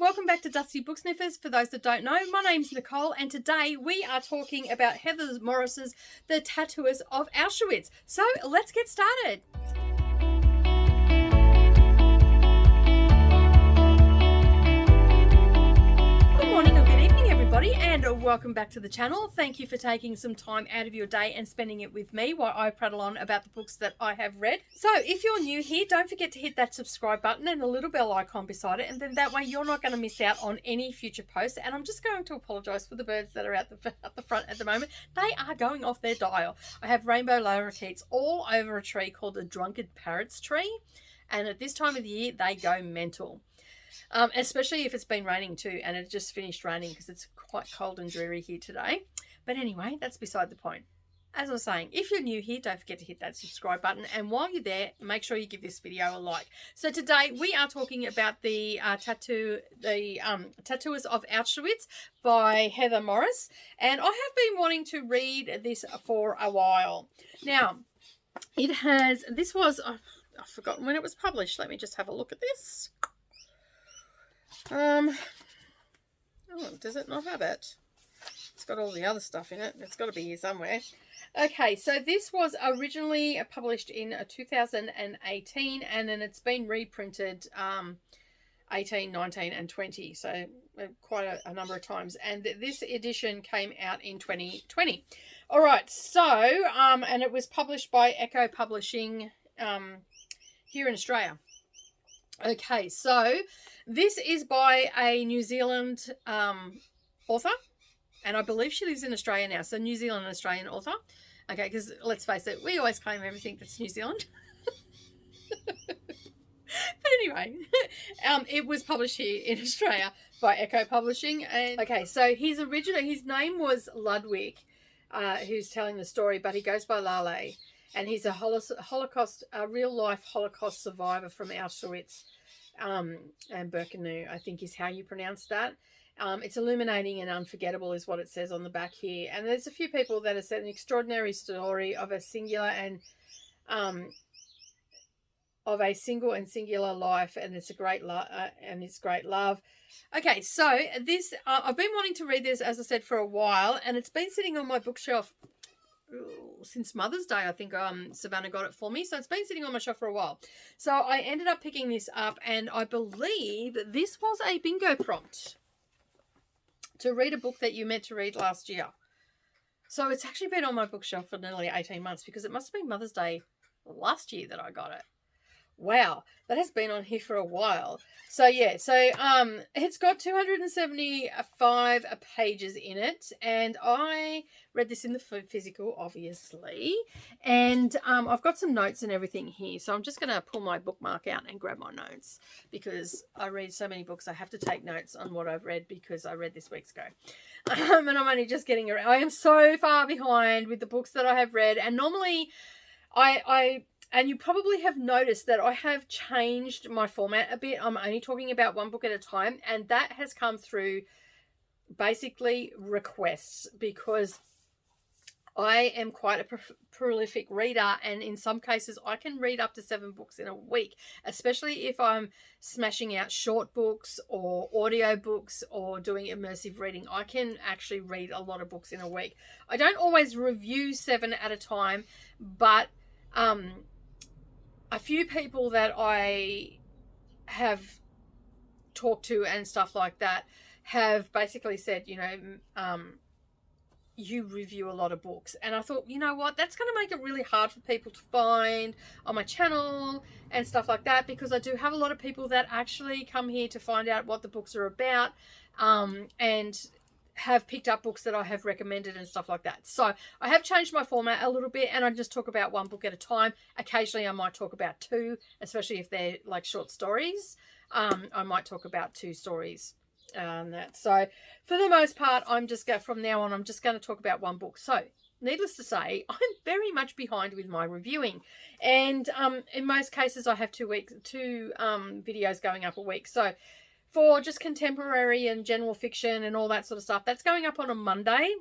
welcome back to Dusty Book Sniffers. For those that don't know, my name's Nicole, and today we are talking about Heather Morris's The Tattooist of Auschwitz. So let's get started. And welcome back to the channel. Thank you for taking some time out of your day and spending it with me while I prattle on about the books that I have read. So if you're new here, don't forget to hit that subscribe button and the little bell icon beside it, and then that way you're not going to miss out on any future posts. And I'm just going to apologise for the birds that are at the front at the moment. They are going off their dial. I have rainbow lorikeets all over a tree called the drunkard parrot's tree, and at this time of the year they go mental. Especially if it's been raining too, and it just finished raining because it's quite cold and dreary here today. But anyway, that's beside the point. As I was saying, if you're new here, don't forget to hit that subscribe button, and while you're there, make sure you give this video a like. So today we are talking about the Tattooist of Auschwitz by Heather Morris, and I have been wanting to read this for a while. Now, this was, I've forgotten when it was published. Let me just have a look at this. Oh, does it not have it? It's got all the other stuff in it. It's got to be here somewhere. Okay, so this was originally published in 2018, and then it's been reprinted 18, 19, and 20, so quite a number of times. And this edition came out in 2020. All right, so, and it was published by Echo Publishing here in Australia. Okay, so this is by a New Zealand author, and I believe she lives in Australia now, so New Zealand and Australian author. Okay, because let's face it, we always claim everything that's New Zealand. But anyway, it was published here in Australia by Echo Publishing. And okay, so his name was Ludwig, who's telling the story, but he goes by Lale. And he's a real-life Holocaust survivor from Auschwitz and Birkenau, I think is how you pronounce that. It's illuminating and unforgettable is what it says on the back here. And there's a few people that have said an extraordinary story of a single and singular life, and it's a great love. Okay, so this I've been wanting to read this, as I said, for a while, and it's been sitting on my bookshelf since Mother's Day. I think Savannah got it for me, so it's been sitting on my shelf for a while. So I ended up picking this up, and I believe this was a bingo prompt to read a book that you meant to read last year. So it's actually been on my bookshelf for nearly 18 months, because it must have been Mother's Day last year that I got it. Wow, that has been on here for a while. So yeah, so it's got 275 pages in it, and I read this in the physical, obviously, and I've got some notes and everything here, so I'm just going to pull my bookmark out and grab my notes, because I read so many books I have to take notes on what I've read, because I read this week's ago. And I'm only just getting around. I am so far behind with the books that I have read, and normally and you probably have noticed that I have changed my format a bit. I'm only talking about one book at a time, and that has come through basically requests, because I am quite a prolific reader, and in some cases I can read up to 7 books in a week, especially if I'm smashing out short books or audio books or doing immersive reading. I can actually read a lot of books in a week. I don't always review 7 at a time, but a few people that I have talked to and stuff like that have basically said, you know, you review a lot of books. And I thought, you know what, that's going to make it really hard for people to find on my channel and stuff like that, because I do have a lot of people that actually come here to find out what the books are about, and have picked up books that I have recommended and stuff like that. So I have changed my format a little bit, and I just talk about one book at a time. Occasionally I might talk about 2, especially if they're like short stories. I might talk about 2 stories. So for the most part, from now on, I'm just going to talk about one book. So needless to say, I'm very much behind with my reviewing, and in most cases I have 2 videos going up a week. So for just contemporary and general fiction and all that sort of stuff, that's going up on a Monday.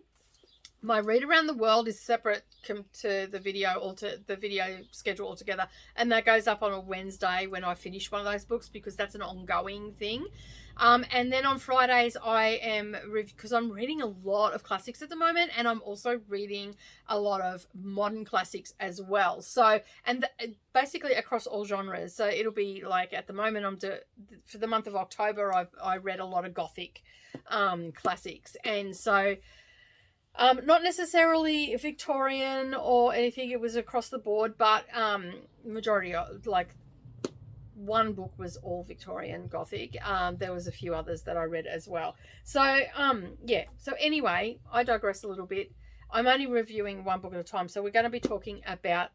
My Read Around the World is separate to the video schedule altogether, and that goes up on a Wednesday when I finish one of those books, because that's an ongoing thing. And then on Fridays I am, because I'm reading a lot of classics at the moment, and I'm also reading a lot of modern classics as well. So, and basically across all genres. So it'll be like, at the moment for the month of October, I read a lot of Gothic classics, and so not necessarily Victorian or anything. It was across the board, but majority of, like, one book was all Victorian Gothic. There was a few others that I read as well. So yeah. So anyway, I digress a little bit. I'm only reviewing one book at a time. So we're going to be talking about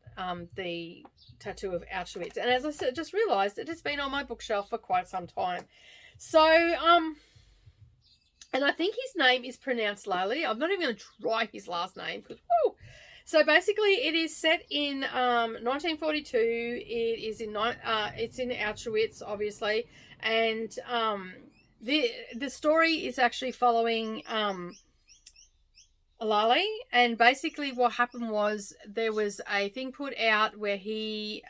the Tattoo of Auschwitz. And as I said, just realised it has been on my bookshelf for quite some time. So and I think his name is pronounced Lally. I'm not even going to try his last name because, woo! So basically, it is set in 1942. It is it's in Auschwitz, obviously, and the story is actually following Lally. And basically, what happened was there was a thing put out where he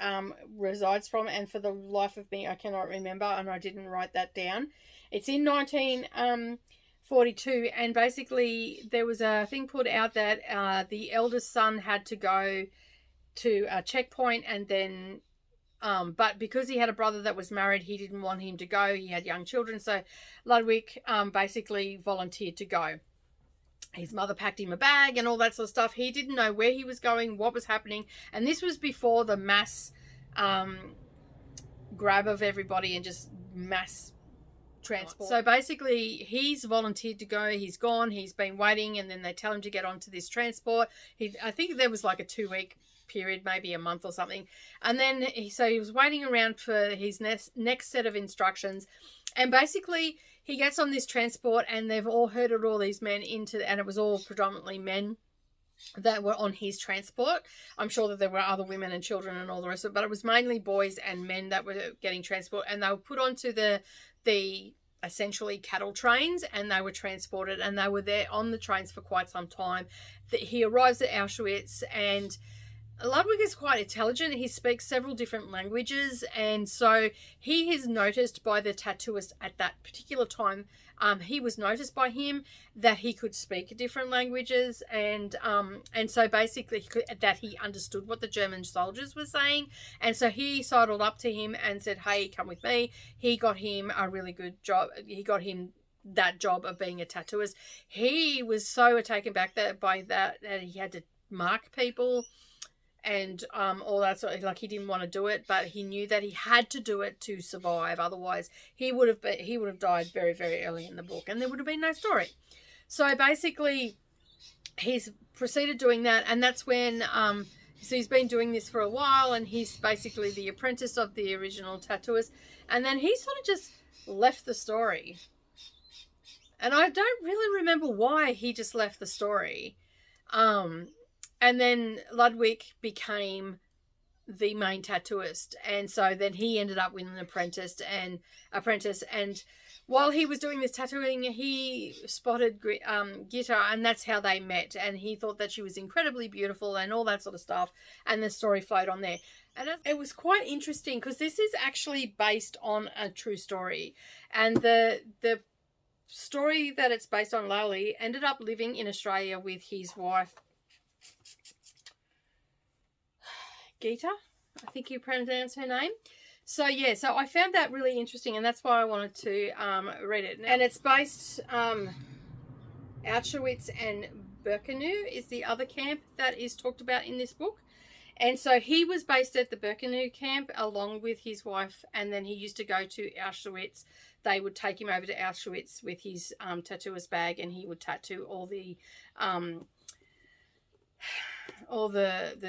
resides from, and for the life of me, I cannot remember, and I didn't write that down. It's in 1942, and basically there was a thing put out that the eldest son had to go to a checkpoint, and then but because he had a brother that was married, he didn't want him to go. He had young children, so Ludwig basically volunteered to go. His mother packed him a bag and all that sort of stuff. He didn't know where he was going, what was happening, and this was before the mass grab of everybody and just mass transport. So basically, he's volunteered to go. He's gone. He's been waiting, and then they tell him to get onto this transport. I think there was like a 2-week period, maybe a month or something. And then he was waiting around for his next set of instructions, and basically he gets on this transport, and they've all herded all these men and it was all predominantly men that were on his transport. I'm sure that there were other women and children and all the rest of it, but it was mainly boys and men that were getting transport, and they were put onto the essentially cattle trains, and they were transported, and they were there on the trains for quite some time. He arrives at Auschwitz, and Ludwig is quite intelligent. He speaks several different languages, and so he is noticed by the tattooist at that particular time. He was noticed by him that he could speak different languages, and so basically that he understood what the German soldiers were saying, and so he sidled up to him and said, "Hey, come with me." He got him a really good job. He got him that job of being a tattooist. He was so taken back by that he had to mark people and all that sort of, like, he didn't want to do it, but he knew that he had to do it to survive. Otherwise, he would have died very, very early in the book, and there would have been no story. So basically, he's proceeded doing that, and that's when so he's been doing this for a while, and he's basically the apprentice of the original tattooist, and then he sort of just left the story, and I don't really remember why he just left the story. And then Ludwig became the main tattooist, and so then he ended up with an apprentice. And while he was doing this tattooing, he spotted Gitta, and that's how they met. And he thought that she was incredibly beautiful and all that sort of stuff. And the story flowed on there. And it was quite interesting because this is actually based on a true story. And the story that it's based on, Lally ended up living in Australia with his wife, Gita, I think you pronounce her name. So yeah, so I found that really interesting, and that's why I wanted to read it. And it's based Auschwitz and Birkenau is the other camp that is talked about in this book. And so he was based at the Birkenau camp along with his wife, and then he used to go to Auschwitz. They would take him over to Auschwitz with his tattooist bag, and he would tattoo all the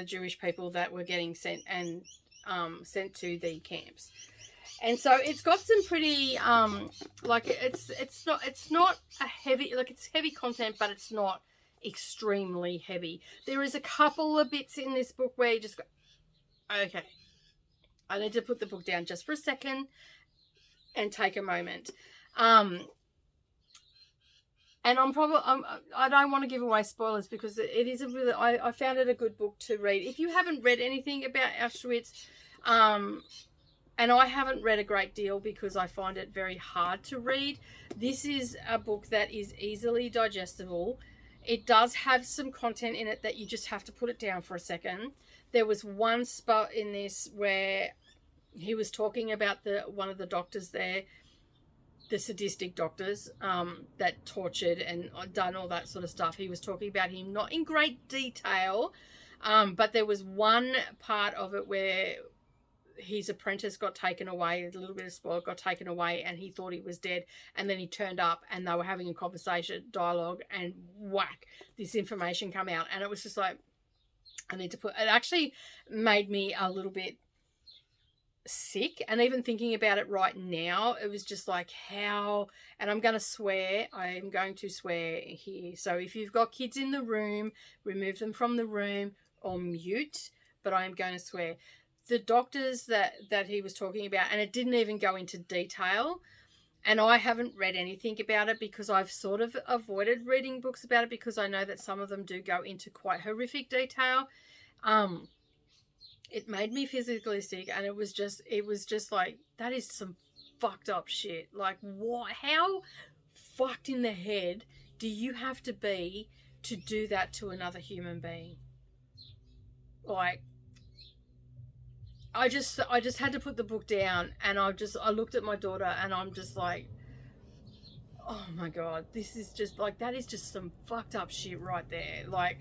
Jewish people that were getting sent to the camps. And so it's got some pretty like it's not a heavy, like, it's heavy content, but it's not extremely heavy. There is a couple of bits in this book where you just go, okay, I need to put the book down just for a second and take a moment. And I don't want to give away spoilers because it is a really, I found it a good book to read. If you haven't read anything about Auschwitz, and I haven't read a great deal because I find it very hard to read. This is a book that is easily digestible. It does have some content in it that you just have to put it down for a second. There was one spot in this where he was talking about one of the doctors there, the sadistic doctors that tortured and done all that sort of stuff. He was talking about him, not in great detail, but there was one part of it where his apprentice got taken away, a little bit of spoil, got taken away, and he thought he was dead, and then he turned up and they were having a conversation, dialogue, and whack, this information come out. And it was just like, it actually made me a little bit sick. And even thinking about it right now, it was just like, how, and I'm going to swear here. So if you've got kids in the room, remove them from the room or mute, but I am going to swear. The doctors that he was talking about, and it didn't even go into detail, and I haven't read anything about it because I've sort of avoided reading books about it because I know that some of them do go into quite horrific detail. It made me physically sick, and it was just like, that is some fucked up shit. Like, what? How fucked in the head do you have to be to do that to another human being? Like, I just had to put the book down, and I looked at my daughter, and I'm just like, oh my God, this is just like, that is just some fucked up shit right there. Like,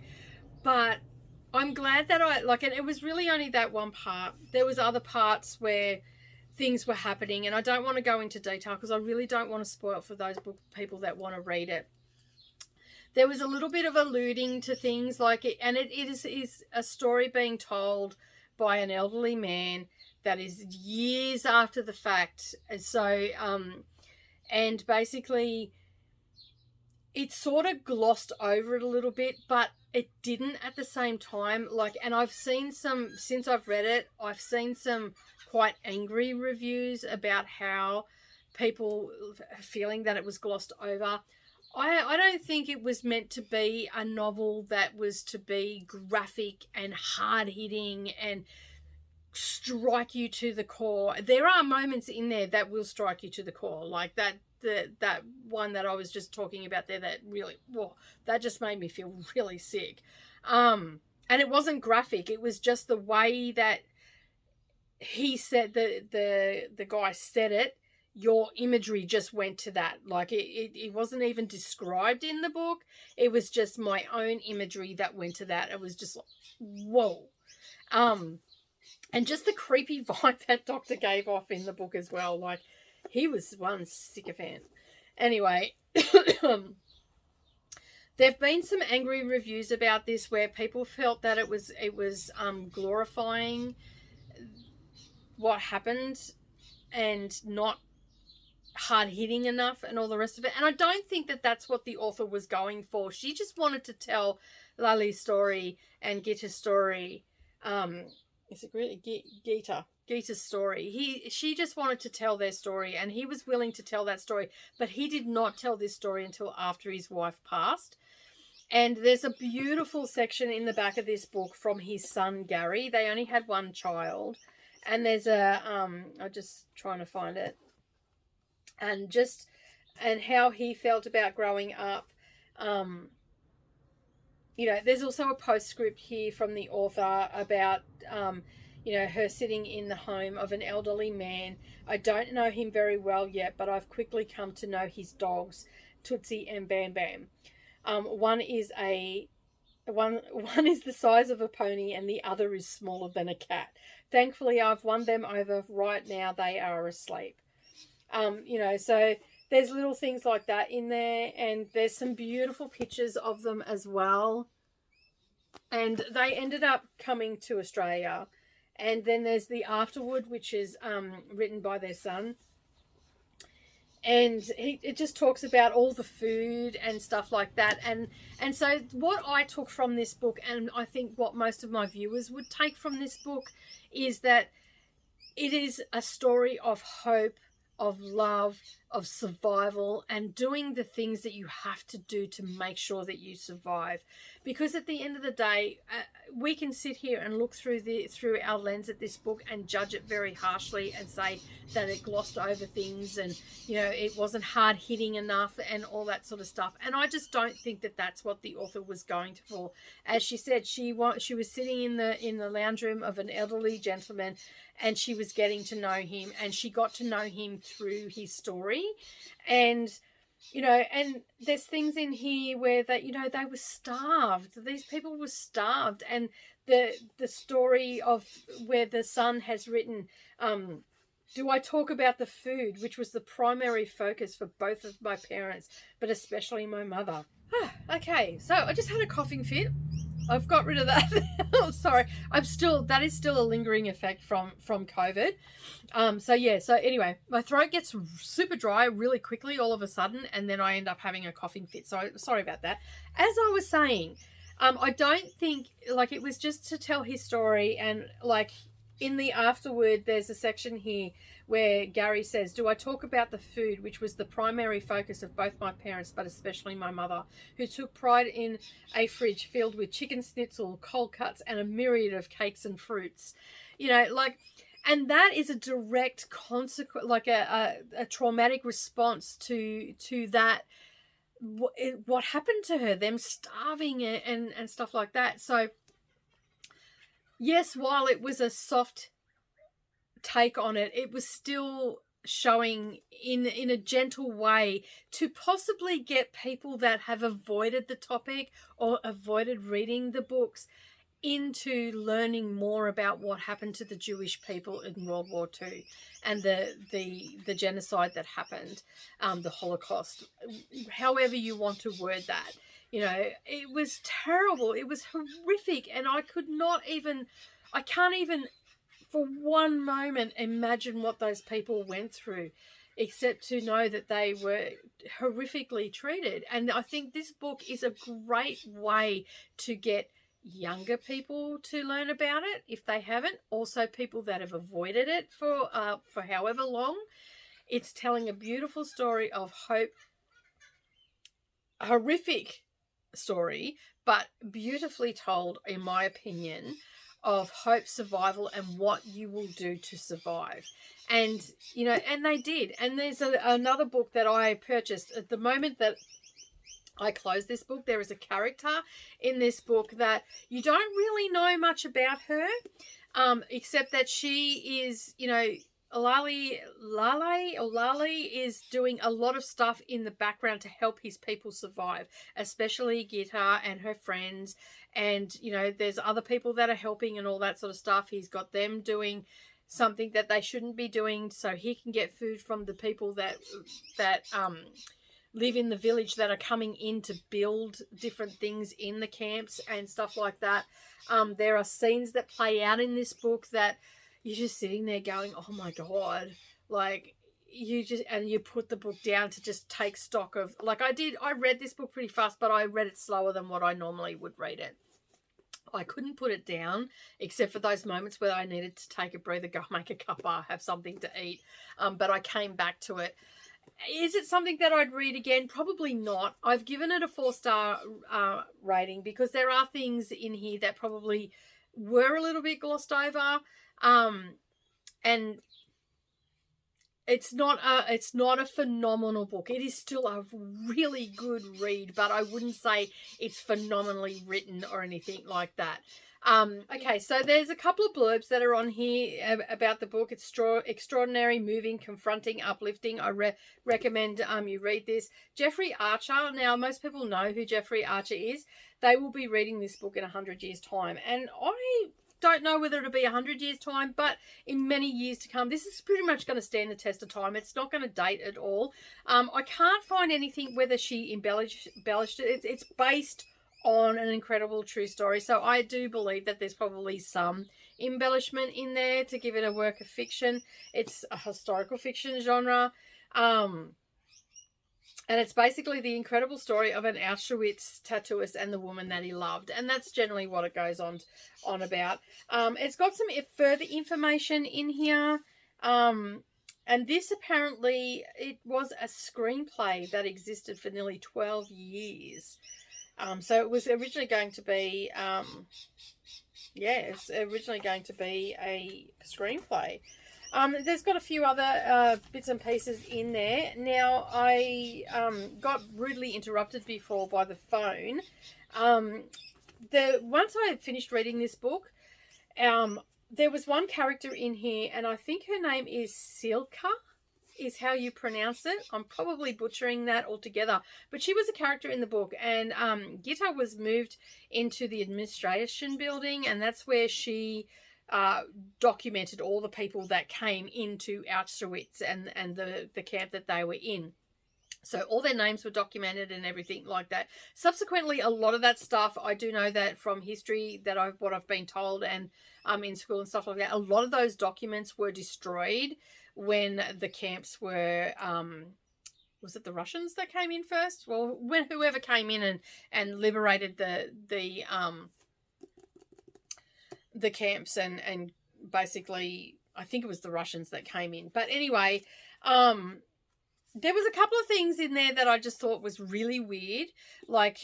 but I'm glad that and it was really only that one part. There was other parts where things were happening, and I don't want to go into detail because I really don't want to spoil it for those people that want to read it. There was a little bit of alluding to things like it, and it is a story being told by an elderly man that is years after the fact. So, and basically it sort of glossed over it a little bit, but it didn't at the same time. Like, and I've seen since I've read it, I've seen some quite angry reviews about how people feeling that it was glossed over. I don't think it was meant to be a novel that was to be graphic and hard-hitting and strike you to the core. There are moments in there that will strike you to the core, like that one that I was just talking about there that really, that just made me feel really sick. And it wasn't graphic. It was just the way that he said, the guy said it. Your imagery just went to that. Like, it wasn't even described in the book. It was just my own imagery that went to that. It was just like, whoa. And just the creepy vibe that Doctor gave off in the book as well. Like, he was one sycophant. Anyway, there've been some angry reviews about this where people felt that it was glorifying what happened and not hard-hitting enough and all the rest of it. And I don't think that that's what the author was going for. She just wanted to tell Lali's story and Gita's story. Is it really Gita's story? She just wanted to tell their story, and he was willing to tell that story, but he did not tell this story until after his wife passed. And there's a beautiful section in the back of this book from his son Gary. They only had one child, and there's I'm just trying to find it. And how he felt about growing up. There's also a postscript here from the author about, her sitting in the home of an elderly man. I don't know him very well yet, but I've quickly come to know his dogs, Tootsie and Bam Bam. One is the size of a pony, and the other is smaller than a cat. Thankfully, I've won them over. Right now, they are asleep. So there's little things like that in there, and there's some beautiful pictures of them as well. And they ended up coming to Australia. And then there's the afterword, which is written by their son. And it just talks about all the food and stuff like that. And so what I took from this book, and I think what most of my viewers would take from this book, is that it is a story of hope, of love, of survival and doing the things that you have to do to make sure that you survive. Because at the end of the day, we can sit here and look through our lens at this book and judge it very harshly and say that it glossed over things and, you know, it wasn't hard hitting enough and all that sort of stuff. And I just don't think that that's what the author was going for. As she said, she was sitting in the lounge room of an elderly gentleman, and she was getting to know him, and she got to know him through his story. And, you know, and there's things in here where that, you know, they were starved. These people were starved. And the story of where the son has written, do I talk about the food, which was the primary focus for both of my parents, but especially my mother. Okay, so I just had a coughing fit. I've got rid of that. I'm sorry. That is still a lingering effect from COVID. So anyway, my throat gets super dry really quickly all of a sudden, and then I end up having a coughing fit. So sorry about that. As I was saying, I don't think, like, it was just to tell his story, and like in the afterword, there's a section here where Gary says, do I talk about the food, which was the primary focus of both my parents, but especially my mother, who took pride in a fridge filled with chicken schnitzel, cold cuts, and a myriad of cakes and fruits. You know, like, and that is a direct consequence, like a traumatic response to that, what happened to her, them starving and stuff like that. So yes, while it was a soft take on it, it was still showing in a gentle way to possibly get people that have avoided the topic or avoided reading the books into learning more about what happened to the Jewish people in World War II and the genocide that happened, the Holocaust, however you want to word that. You know, it was terrible. It was horrific. And I can't even for one moment imagine what those people went through, except to know that they were horrifically treated. And I think this book is a great way to get younger people to learn about it if they haven't. Also people that have avoided it for however long. It's telling a beautiful story of hope, horrific story, but beautifully told, in my opinion, of hope, survival, and what you will do to survive. And, you know, and they did. And there's another book that I purchased at the moment that I closed this book. There is a character in this book that you don't really know much about her, except that she is, you know, Lale is doing a lot of stuff in the background to help his people survive, especially Gita and her friends. And, you know, there's other people that are helping and all that sort of stuff. He's got them doing something that they shouldn't be doing so he can get food from the people that live in the village that are coming in to build different things in the camps and stuff like that. There are scenes that play out in this book that you're just sitting there going, oh my God, like you put the book down to just take stock of, like I read this book pretty fast, but I read it slower than what I normally would read it. I couldn't put it down except for those moments where I needed to take a breather, go make a cuppa, have something to eat. But I came back to it. Is it something that I'd read again? Probably not. I've given it a 4-star rating because there are things in here that probably were a little bit glossed over. And it's not a phenomenal book. It is still a really good read, but I wouldn't say it's phenomenally written or anything like that. Okay, so there's a couple of blurbs that are on here about the book. It's extraordinary, moving, confronting, uplifting. I recommend you read this. Jeffrey Archer. Now, most people know who Jeffrey Archer is. They will be reading this book in 100 years' time. And I don't know whether it'll be 100 years' time, but in many years to come, this is pretty much going to stand the test of time. It's not going to date at all. I can't find anything whether she embellished it. It's based on an incredible true story, so I do believe that there's probably some embellishment in there to give it a work of fiction. It's a historical fiction genre, and it's basically the incredible story of an Auschwitz tattooist and the woman that he loved, and that's generally what it goes on about. It's got some further information in here. And this apparently, it was a screenplay that existed for nearly 12 years. So it was originally going to be, it's originally going to be a screenplay. There's got a few other bits and pieces in there. Now, I got rudely interrupted before by the phone. Once I had finished reading this book, there was one character in here, and I think her name is Silka, is how you pronounce it. I'm probably butchering that altogether. But she was a character in the book, and Gitta was moved into the administration building, and that's where she documented all the people that came into Auschwitz and the camp that they were in. So all their names were documented and everything like that. Subsequently, a lot of that stuff, I do know that from history, what I've been told, and in school and stuff like that, a lot of those documents were destroyed when the camps were, was it the Russians that came in first? Well, when whoever came in and liberated the camps and basically, I think it was the Russians that came in. But anyway, there was a couple of things in there that I just thought was really weird, like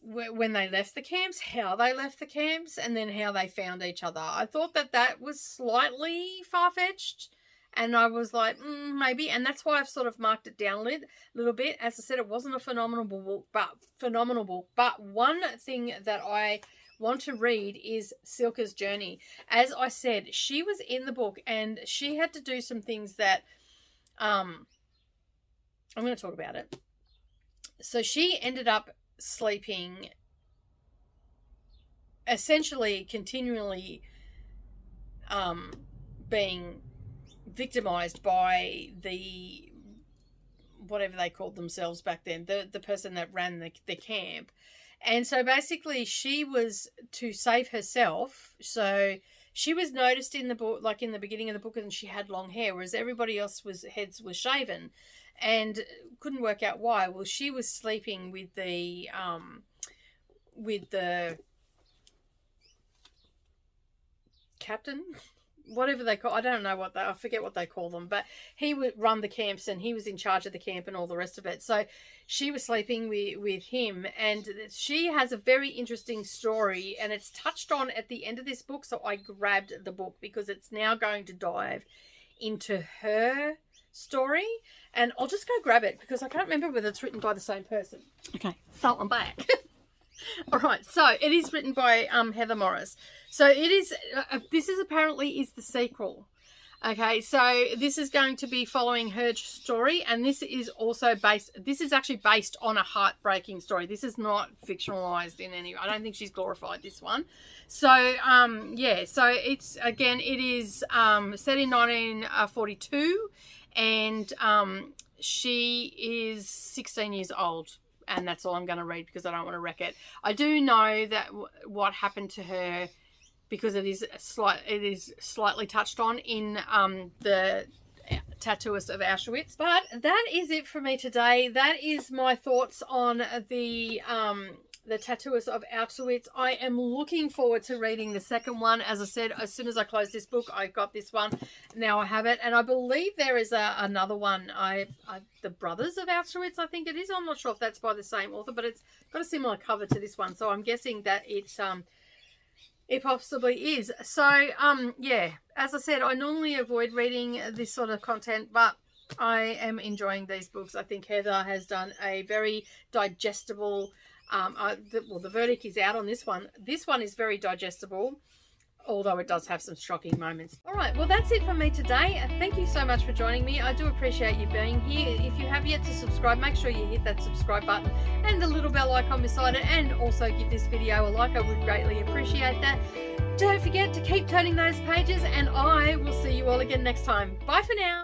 when they left the camps, how they left the camps, and then how they found each other. I thought that was slightly far-fetched, and I was like, maybe, and that's why I've sort of marked it down a little bit. As I said, it wasn't a phenomenal book, but one thing that I want to read is Silka's journey. As I said, she was in the book, and she had to do some things that, I'm going to talk about it. So she ended up sleeping, essentially continually being victimized by the, whatever they called themselves back then, the person that ran the camp. And so basically she was to save herself. So she was noticed in the book, like in the beginning of the book, and she had long hair, whereas everybody else heads were shaven, and couldn't work out why. Well, she was sleeping with the captain, whatever they call, I don't know what I forget what they call them, but he would run the camps and he was in charge of the camp and all the rest of it. So she was sleeping with him, and she has a very interesting story, and it's touched on at the end of this book. So I grabbed the book because it's now going to dive into her story, and I'll just go grab it because I can't remember whether it's written by the same person. Okay, so I'm back. All right, so it is written by Heather Morris. So it is, this is apparently is the sequel. Okay, so this is going to be following her story, and this is also this is actually based on a heartbreaking story. This is not fictionalized in any, I don't think she's glorified this one. So, yeah, so it's, again, it is set in 1942, and she is 16 years old. And that's all I'm going to read because I don't want to wreck it. I do know that what happened to her, because it is slightly touched on in the Tattooist of Auschwitz. But that is it for me today. That is my thoughts on the Tattooist of Auschwitz. I am looking forward to reading the second one. As I said, as soon as I closed this book, I got this one. Now I have it, and I believe there is another one. The Brothers of Auschwitz, I think it is. I'm not sure if that's by the same author, but it's got a similar cover to this one. So I'm guessing that it possibly is. So yeah, as I said, I normally avoid reading this sort of content, but I am enjoying these books. I think Heather has done a very digestible. The verdict is out on this one. This one is very digestible, although it does have some shocking moments. All right, well, that's it for me today. Thank you so much for joining me. I do appreciate you being here. If you have yet to subscribe, make sure you hit that subscribe button and the little bell icon beside it, and also give this video a like. I would greatly appreciate that. Don't forget to keep turning those pages, and I will see you all again next time. Bye for now.